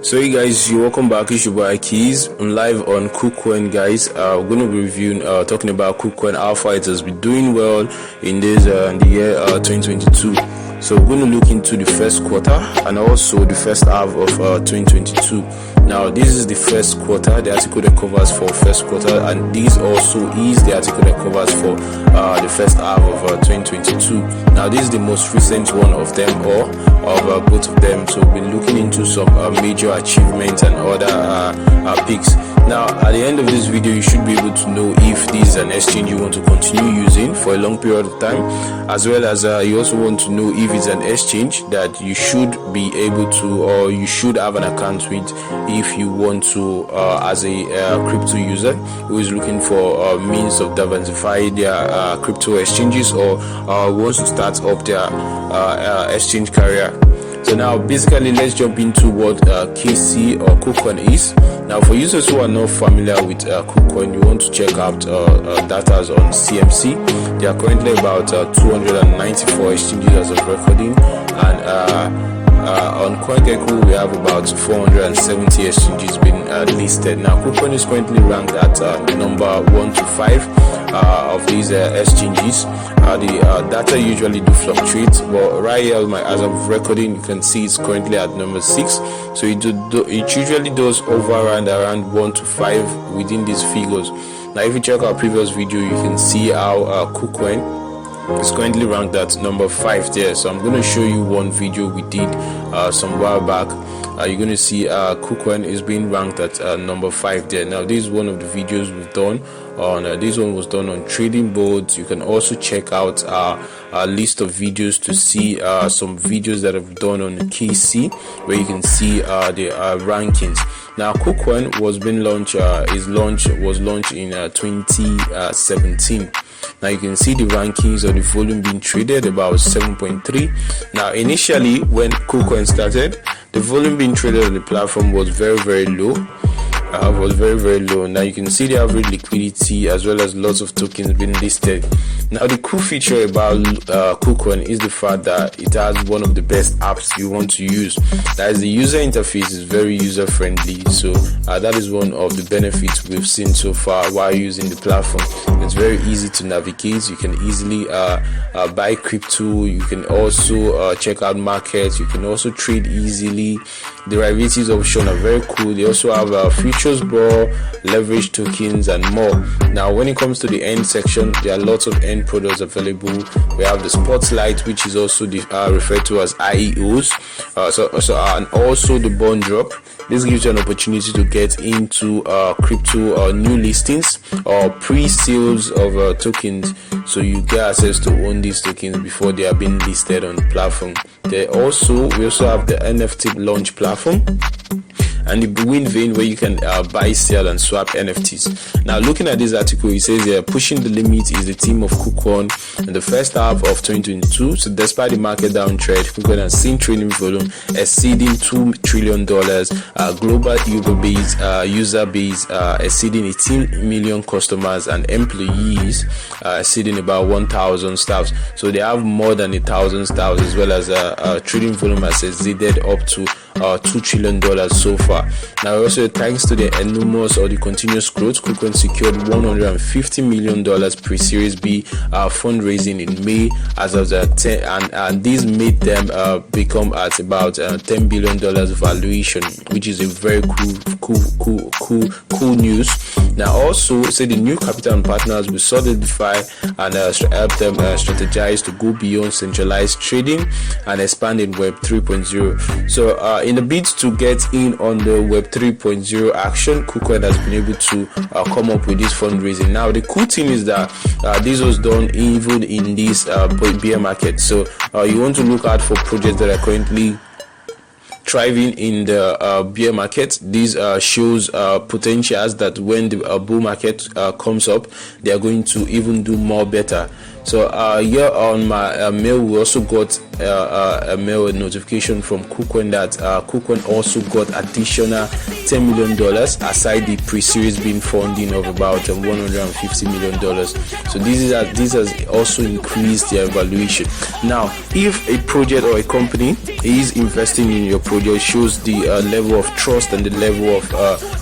So hey guys, you welcome back. It's your boy Akahilz. I'm live on Kucoin, guys. We're going to be reviewing, talking about Kucoin, how far it has been doing well in this in the year 2022. So we're going to look into the first quarter and also the first half of 2022. Now this is the first quarter, the article that covers for first quarter, and this also is the article that covers for the first half of 2022. Now this is the most recent one of them, or of both of them. So we've been looking into some major achievements and other picks. Now at the end of this video, you should be able to know if this is an exchange you want to continue using for a long period of time, as well as you also want to know if it's an exchange that you should be able to, or you should have an account with if you want to, as a crypto user who is looking for means of diversifying their crypto exchanges, or wants to start up their exchange career. So now basically let's jump into what KC or Kucoin is. Now for users who are not familiar with Kucoin, you want to check out data on CMC. There are currently about 294 exchanges as of recording, and on CoinGecko we have about 470 exchanges being listed. Now Kucoin is currently ranked at number 1 to 5 of these exchanges. The data usually do fluctuate, but right here as of recording, you can see it's currently at number 6. So it usually does over and around 1 to 5 within these figures. Now if you check our previous video, you can see how Kucoin is currently ranked at number 5 there. So I'm going to show you one video we did some while back. You're going to see Kucoin is being ranked at number 5 there. Now this is one of the videos we've done on this one was done on trading boards. You can also check out our list of videos to see some videos that I've done on KC, where you can see the rankings. Now Kucoin was launched in 2017. Now you can see the rankings of the volume being traded, about 7.3. Now initially when Kucoin started, the volume being traded on the platform was very low. Very low. Now you can see the average liquidity as well as lots of tokens being listed. Now the cool feature about Kucoin is the fact that it has one of the best apps you want to use. That is, the user interface is very user friendly. So that is one of the benefits we've seen so far while using the platform. It's very easy to navigate. You can easily buy crypto. You can also check out markets. You can also trade easily. Derivatives option are very cool. They also have futures bro, leverage tokens, and more. Now when it comes to the end section, there are lots of end products available. We have the spotlight, which is also referred to as IEOs, and also the bond drop. This gives you an opportunity to get into crypto new listings or pre-sales of tokens, so you get access to own these tokens before they are being listed on the platform. We also have the NFT launch platform and the Vein, where you can buy, sell, and swap NFTs. Now looking at this article, it says pushing the limit is the theme of Kucoin in the first half of 2022. So despite the market downtrend, Kucoin has seen trading volume exceeding $2 trillion, global user base exceeding 18 million customers, and employees exceeding about 1,000 staffs. So they have more than 1,000 staffs, as well as trading volume has exceeded up to $2 trillion so far. Now also, thanks to the enormous or the continuous growth, Kucoin secured $150 million pre-series B fundraising in May as of the 10, and this made them become at about $10 billion valuation, which is a very cool news. Now also, say the new capital and partners will solidify and help them strategize to go beyond centralized trading and expand in Web 3.0. So in the bid to get in on the Web 3.0 action, Kucoin has been able to come up with this fundraising. Now the cool thing is that this was done even in this bear market. So you want to look out for projects that are currently thriving in the bear market. This shows potentials that when the bull market comes up, they are going to even do more better. So here on my mail, we also got a mail notification from Kucoin that Kucoin also got additional $10 million aside the pre-series being funding of about $150 million. So this has also increased their valuation. Now, if a project or a company is investing in your project, it shows the level of trust and the level of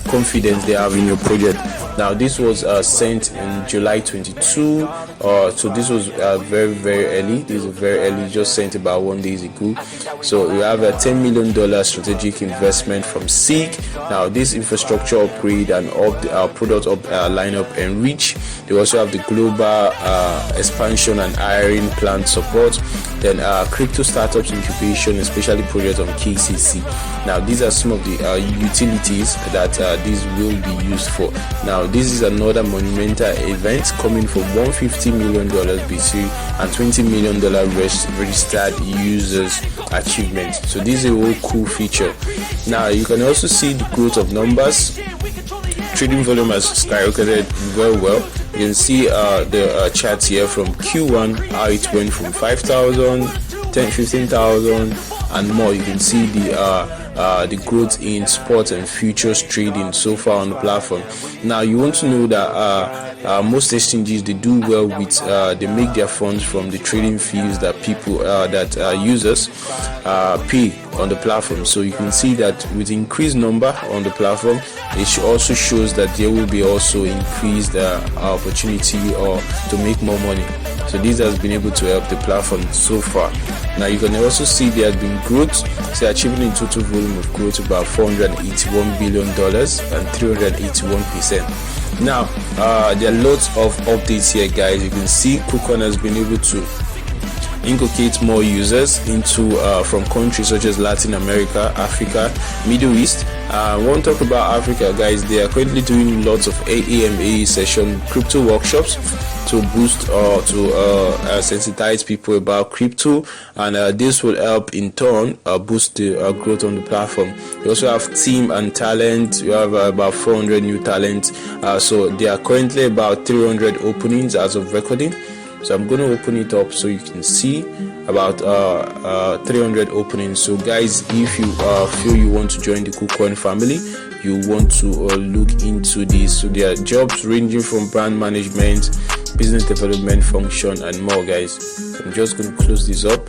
confidence they have in your project. Now, this was sent in July 22, so this was very early. This is very early, just sent about 1 day ago. So we have a $10 million strategic investment from SEEK. Now, this infrastructure upgrade and product lineup enrich. They also have the global expansion and hiring plan support. Then crypto startups incubation, especially projects on KCC. Now, these are some of the utilities that these will be used for. Now, this is another monumental event coming from $150 million BC and $20 million registered users achievement. So this is a whole cool feature. Now, you can also see the growth of numbers. Trading volume has skyrocketed very well. You can see the charts here from Q1, how it went from 5,000, 10, 15,000 and more. You can see the growth in spot and futures trading so far on the platform. Now, you want to know that most exchanges, they do well with they make their funds from the trading fees that people users pay on the platform. So you can see that with increased number on the platform, it also shows that there will be also increased opportunity or to make more money. So this has been able to help the platform so far. Now, you can also see there has been growth. So achieving a total volume of growth about $481 billion and 381%. Now, there are lots of updates here, guys. You can see Kucoin has been able to inculcate more users into from countries such as Latin America, Africa, Middle East. I want to talk about Africa, guys. They are currently doing lots of AMA session crypto workshops to boost or to sensitize people about crypto, and this will help in turn boost the growth on the platform. We also have team and talent. We have about 400 new talents. So there are currently about 300 openings as of recording. So I'm going to open it up so you can see about 300 openings. So guys, if you feel you want to join the Kucoin family, you want to look into this. So there are jobs ranging from brand management, business development function and more, guys. I'm just going to close this up.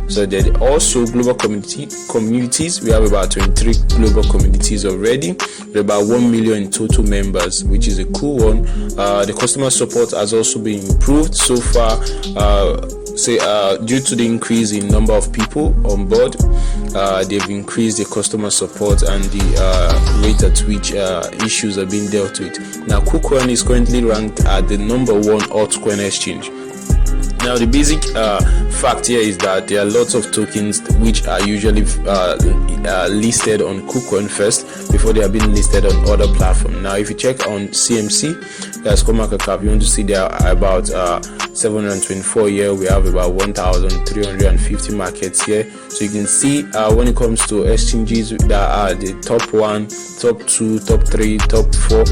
So there are also global communities. We have about 23 global communities already with about 1 million total members, which is a cool one. The customer support has also been improved so far. Due to the increase in number of people on board, they've increased the customer support and the rate at which issues are being dealt with. Now, Kucoin is currently ranked at the #1 altcoin exchange. Now, the basic fact here is that there are lots of tokens which are usually listed on Kucoin first before they are being listed on other platforms. Now, if you check on CMC, that's CoinMarketCap, you want to see there are about 724 here. We have about 1,350 markets here. So you can see when it comes to exchanges that are the top 1, top 2, top 3, top 4,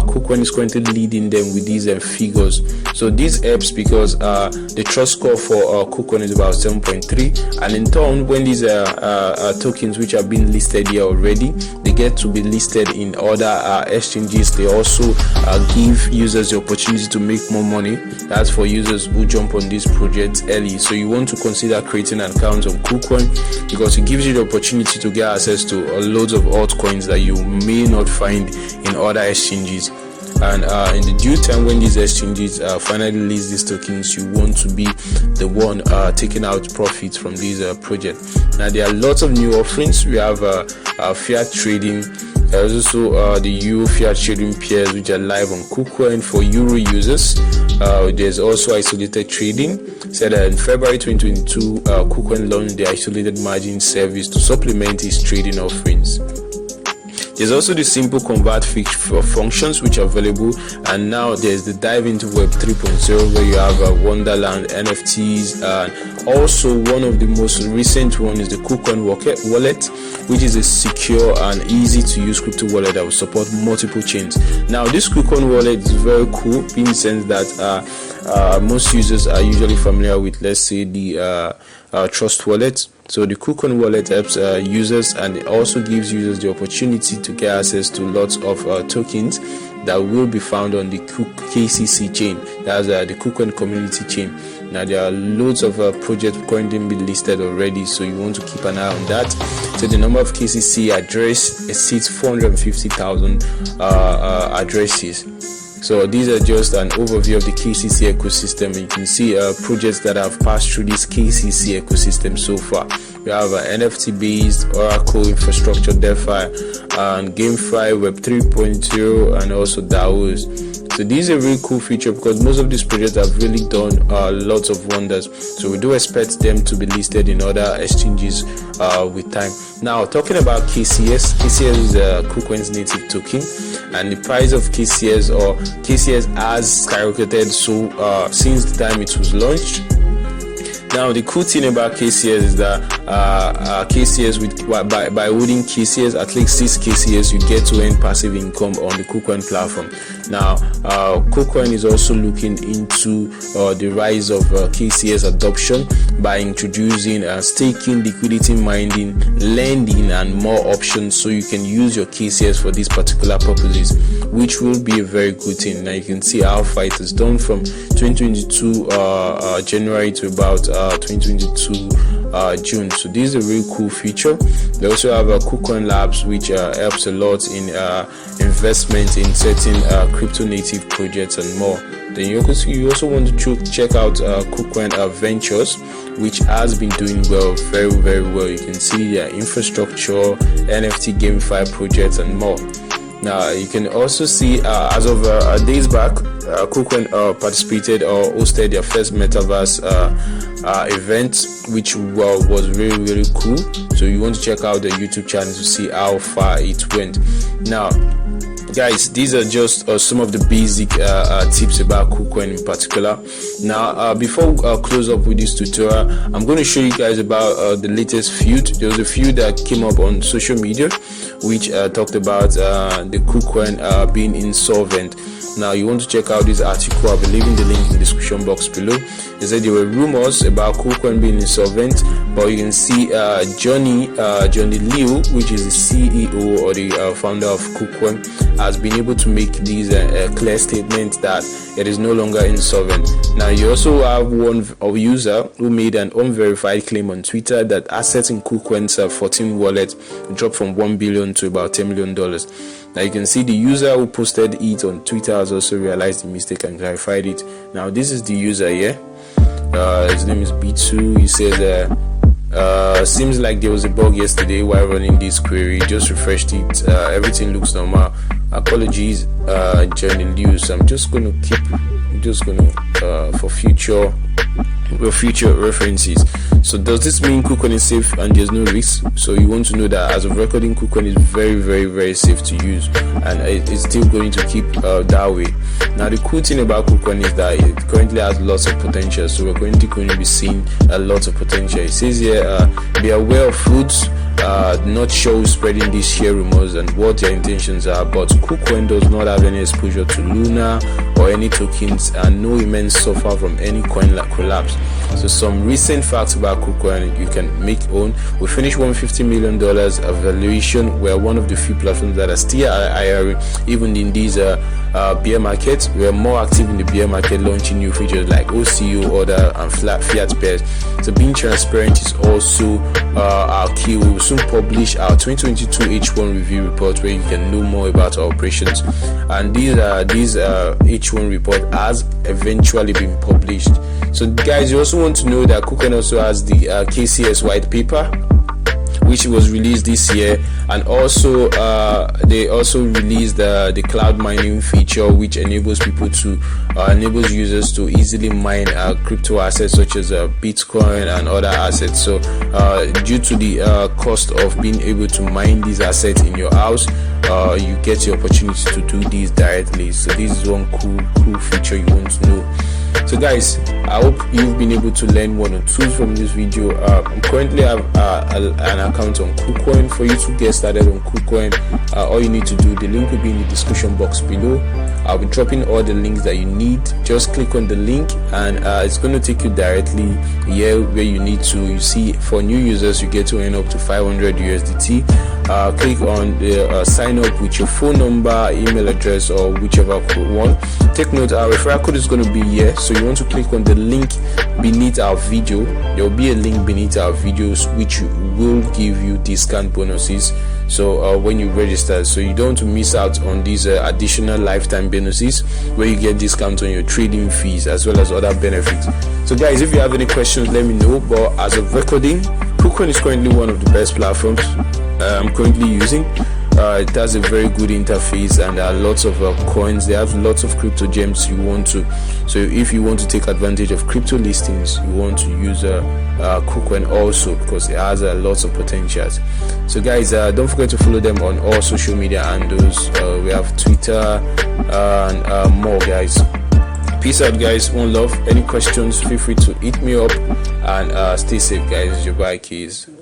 Kucoin is currently leading them with these figures. So this helps because the trust score for Kucoin is about 7.3, and in turn, when these tokens which have been listed here already, they get to be listed in other exchanges. They also give users the opportunity to make more money. That's for users who jump on this project early. So you want to consider creating an account on Kucoin because it gives you the opportunity to get access to loads of altcoins that you may not find in other exchanges. And in the due time, when these exchanges finally list these tokens, you want to be the one taking out profits from these projects. Now, there are lots of new offerings. We have fiat trading. There's also the Euro fiat trading pairs which are live on Kucoin for Euro users. There's also isolated trading. Said in February 2022, Kucoin launched the isolated margin service to supplement its trading offerings. There's also the simple convert functions which are available, and now there's the dive into Web 3.0 where you have Wonderland, NFTs, and also one of the most recent one is the Kucoin Wallet, which is a secure and easy to use crypto wallet that will support multiple chains. Now, this Kucoin Wallet is very cool in the sense that most users are usually familiar with, let's say, the Trust Wallet. So the Kucoin Wallet helps users, and it also gives users the opportunity to get access to lots of tokens that will be found on the KCC chain. That's the Kucoin community chain. Now there are loads of projects currently being listed already, so you want to keep an eye on that. So the number of KCC address exceeds 450,000 addresses. So these are just an overview of the KCC ecosystem. You can see projects that have passed through this KCC ecosystem so far. We have NFT based Oracle infrastructure, DeFi, and GameFi, Web 3.0, and also DAOs. So this is a really cool feature because most of these projects have really done lots of wonders. So we do expect them to be listed in other exchanges with time. Now, talking about KCS, KCS is Kucoin's native token, and the price of KCS has skyrocketed since the time it was launched. Now, the cool thing about KCS is that KCS by holding KCS, at least 6 KCS, you get to earn passive income on the Kucoin platform. Now, Kucoin is also looking into the rise of KCS adoption by introducing staking, liquidity mining, lending, and more options, so you can use your KCS for these particular purposes, which will be a very good thing. Now you can see how far it has done from 2022 January to about 2022 June. So this is a really cool feature. They also have Kucoin Labs, which helps a lot in investment in certain crypto native projects and more. Then you also want to check out Kucoin Ventures, which has been doing well, very, very well. You can see their infrastructure, NFT GameFi projects, and more. Now you can also see as of days back, Kucoin participated or hosted their first metaverse event, which was really, really cool. So you want to check out the YouTube channel to see how far it went. Now guys, these are just some of the basic tips about Kucoin in particular. Now before we close up with this tutorial, I'm going to show you guys about the latest feud. There was a feud that came up on social media which talked about the Kucoin being insolvent. Now you want to check out this article. I'll be leaving the link in the description box below. They said there were rumors about Kucoin being insolvent, but you can see Johnny Liu, which is the CEO or the founder of Kucoin, has been able to make these clear statements that it is no longer insolvent. Now you also have one user who made an unverified claim on Twitter that assets in Kucoin's 14 wallet dropped from $1 billion to about $10 million. Now you can see the user who posted it on Twitter has also realized the mistake and clarified it. Now this is the user here. His name is B2. He says seems like there was a bug yesterday while running this query. Just refreshed it. Everything looks normal. Apologies, Johnny Liu. So I'm just gonna for future references. So does this mean Kucoin is safe and there's no risk? So you want to know that as of recording, Kucoin is very, very, very safe to use, and it's still going to keep that way. Now the cool thing about Kucoin is that it currently has lots of potential, so we're going to be seeing a lot of potential. It says here, be aware of foods, not sure spreading these share rumors and what their intentions are, but Kucoin does not have any exposure to Luna or any tokens, and no immense suffer from any coin collapse. So some recent facts about Kucoin you can make own. We finished $150 million valuation. We're one of the few platforms that are still hiring even in these bear markets. We are more active in the bear market, launching new features like OCO, order, and fiat pairs. So being transparent is also our key. We will soon publish our 2022 H1 review report where you can know more about our operations, and these H1 report has eventually been published. So guys, you also want to know that Kucoin also has the KCS white paper, which was released this year, and also they also released the cloud mining feature, which enables users to easily mine crypto assets such as Bitcoin and other assets. So due to the cost of being able to mine these assets in your house, you get the opportunity to do this directly. So this is one cool feature you want to know. So guys, I hope you've been able to learn one or two from this video. I currently have an account on Kucoin. For you to get started on Kucoin, all you need to do, the link will be in the description box below. I'll be dropping all the links that you need. Just click on the link and it's going to take you directly here where you need to. You see, for new users, you get to earn up to 500 USDT. Click on the sign up with your phone number, email address, or whichever one. Take note, our referral code is going to be here, so you want to click on the link beneath our video. There will be a link beneath our videos which will give you discount bonuses, so when you register, so you don't want to miss out on these additional lifetime bonuses where you get discounts on your trading fees as well as other benefits. So guys, if you have any questions, let me know. But as of recording, Kucoin is currently one of the best platforms I'm currently using. It has a very good interface, and there are lots of coins. They have lots of crypto gems you want to. So if you want to take advantage of crypto listings, you want to use Kucoin also, because it has lots of potentials. So guys, don't forget to follow them on all social media handles. We have Twitter and more, guys. Peace out, guys. One love. Any questions, feel free to hit me up, and stay safe, guys. It's your boy Akahilz.